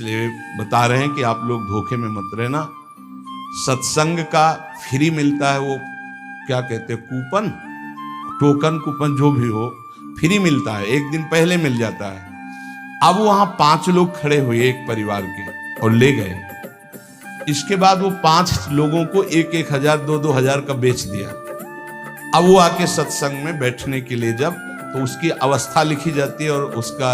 इसलिए बता रहे हैं कि आप लोग धोखे में मत रहना। सत्संग का फ्री मिलता है, वो क्या कहते हैं, कूपन, टोकन कूपन जो भी हो, फ्री मिलता है, एक दिन पहले मिल जाता है। अब वहां 5 लोग खड़े हुए एक परिवार के और ले गए। इसके बाद वो 5 लोगों को 1,000 2,000 का बेच दिया। अब वो आके सत्संग में बैठने के लिए जब, तो उसकी अवस्था लिखी जाती है और उसका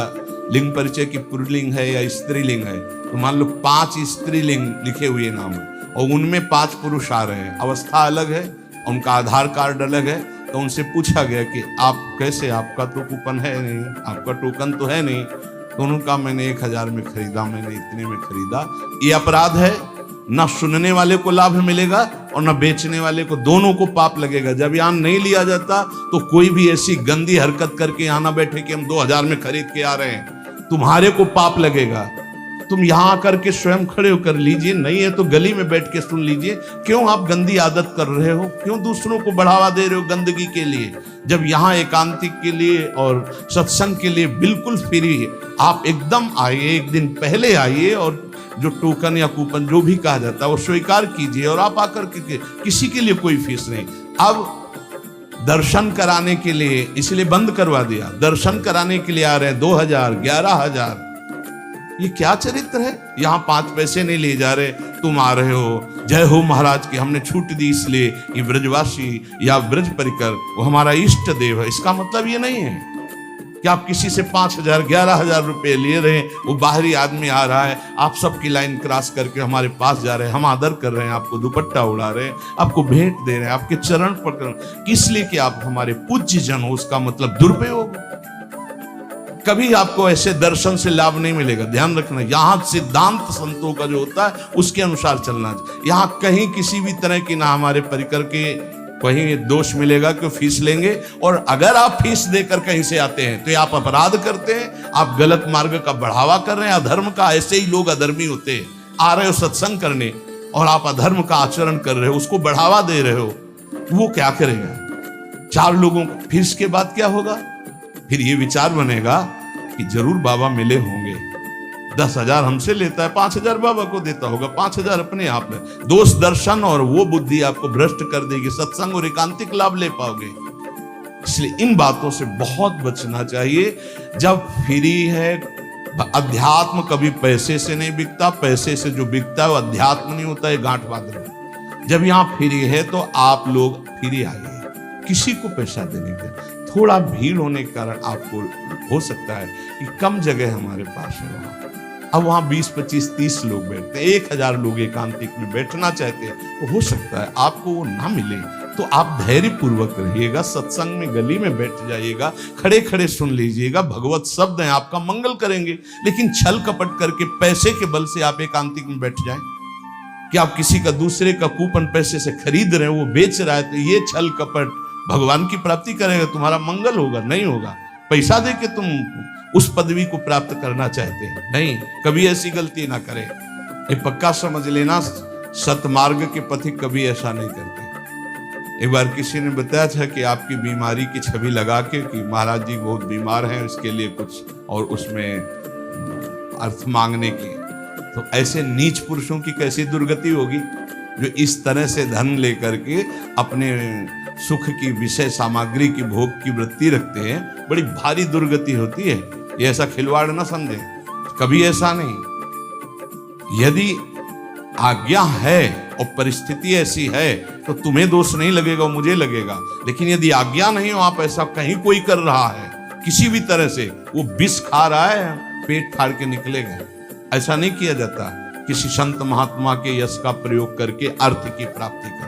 लिंग परिचय की पुल्लिंग है या स्त्रीलिंग है, तो मान लो 5 स्त्रीलिंग लिखे हुए नाम है और उनमें 5 पुरुष आ रहे हैं, अवस्था अलग है, उनका आधार कार्ड अलग है। तो उनसे पूछा गया कि आप कैसे, आपका तो कूपन है नहीं, आपका टोकन तो है नहीं। तो उन्होंने कहा मैंने 1,000 में खरीदा, मैंने इतने में खरीदा। ये अपराध है, ना सुनने वाले को लाभ मिलेगा और ना बेचने वाले को, दोनों को पाप लगेगा। जब यहाँ नहीं लिया जाता तो कोई भी ऐसी गंदी हरकत करके यहाँ ना बैठे कि हम 2,000 में खरीद के आ रहे हैं, तुम्हारे को पाप लगेगा। तुम यहाँ आकर के स्वयं खड़े होकर लीजिए, नहीं है तो गली में बैठ के सुन लीजिए। क्यों आप गंदी आदत कर रहे हो, क्यों दूसरों को बढ़ावा दे रहे हो गंदगी के लिए, जब यहाँ एकांतिक के लिए और सत्संग के लिए बिल्कुल फ्री है। आप एकदम आइए, एक दिन पहले आइए और जो टोकन या कूपन जो भी कहा जाता है वो स्वीकार कीजिए और आप आकर के, किसी के लिए कोई फीस नहीं। अब दर्शन कराने के लिए इसलिए बंद करवा दिया, दर्शन कराने के लिए आ रहे हैं 2,000 11,000। ये क्या चरित्र है, यहाँ 5 पैसे नहीं ले जा रहे, तुम आ रहे हो, जय हो महाराज की हमने छूट दी इसलिए कि ब्रजवासी या ब्रज परिकर वो हमारा इष्ट देव है। इसका मतलब ये नहीं है कि आप किसी से 5,000 11,000 रुपए ले रहे हैं, वो बाहरी आदमी आ रहा है, आप सबकी लाइन क्रॉस करके हमारे पास जा रहे हैं, हम आदर कर रहे हैं, आपको दुपट्टा उड़ा रहे हैं, आपको भेंट दे रहे हैं, आपके चरण पकड़, किस लिए कि आप हमारे पूज्य जन हो। उसका मतलब दुरुपयोग। कभी आपको ऐसे दर्शन से लाभ नहीं मिलेगा, ध्यान रखना। यहाँ सिद्धांत संतों का जो होता है उसके अनुसार चलना चाहिए। यहाँ कहीं किसी भी तरह की ना हमारे परिकर के कहीं दोष मिलेगा कि फीस लेंगे, और अगर आप फीस देकर कहीं से आते हैं तो आप अपराध करते हैं, आप गलत मार्ग का बढ़ावा कर रहे हैं, अधर्म का। ऐसे ही लोग अधर्मी होते हैं, आ रहे हो सत्संग करने और आप अधर्म का आचरण कर रहे हो, उसको बढ़ावा दे रहे हो, वो क्या करेगा 4 लोगों को। फिर इसके बाद क्या होगा, फिर ये विचार बनेगा कि जरूर बाबा मिले होंगे, 10,000 हमसे लेता है, 5,000 बाबा को देता होगा, 5,000 अपने आप में। दोष दर्शन और वो बुद्धि आपको भ्रष्ट कर देगी, सत्संग और एकांतिक लाभ ले पाओगे। इसलिए इन बातों से बहुत बचना चाहिए। जब फ्री है, अध्यात्म कभी पैसे से नहीं बिकता, पैसे से जो बिकता है वो अध्यात्म नहीं होता है, गांठ बांध में। जब यहाँ फ्री है तो आप लोग फ्री आइए, किसी को पैसा देने के। थोड़ा भीड़ होने के कारण आपको हो सकता है कि कम जगह हमारे पास है, अब वहां 20, 25, 30 लोग बैठते हैं, 1,000 लोग एकांतिक में बैठना चाहते हैं, तो हो सकता है आपको वो ना मिले। तो आप धैर्य पूर्वक रहिएगा, सत्संग में गली में बैठ जाइएगा, खड़े खड़े सुन लीजिएगा, भगवत शब्द हैं, आपका मंगल करेंगे। लेकिन छल कपट करके पैसे के बल से आप एकांतिक में बैठ जाएं, कि आप किसी का दूसरे का कूपन पैसे से खरीद रहे हैं, वो बेच रहा है, तो ये छल कपट भगवान की प्राप्ति करेगा, तुम्हारा मंगल होगा? नहीं होगा। पैसा दे के तुम उस पदवी को प्राप्त करना चाहते हैं, नहीं, कभी ऐसी गलती ना करें। ये पक्का समझ लेना, सतमार्ग के पथिक कभी ऐसा नहीं करते। एक बार किसी ने बताया था कि आपकी बीमारी की छवि लगा के कि महाराज जी बहुत बीमार हैं, इसके लिए कुछ और उसमें अर्थ मांगने की। तो ऐसे नीच पुरुषों की कैसी दुर्गति होगी जो इस तरह से धन लेकर के अपने सुख की विषय सामग्री की भोग की वृत्ति रखते हैं। बड़ी भारी दुर्गति होती है, ये ऐसा खिलवाड़ ना समझे, कभी ऐसा नहीं। यदि आज्ञा है और परिस्थिति ऐसी है तो तुम्हें दोष नहीं लगेगा, मुझे लगेगा। लेकिन यदि आज्ञा नहीं हो, आप ऐसा कहीं कोई कर रहा है किसी भी तरह से, वो विष खा रहा है, पेट फाड़ के निकलेगा। ऐसा नहीं किया जाता। किसी संत महात्मा के यश का प्रयोग करके अर्थ की प्राप्ति कर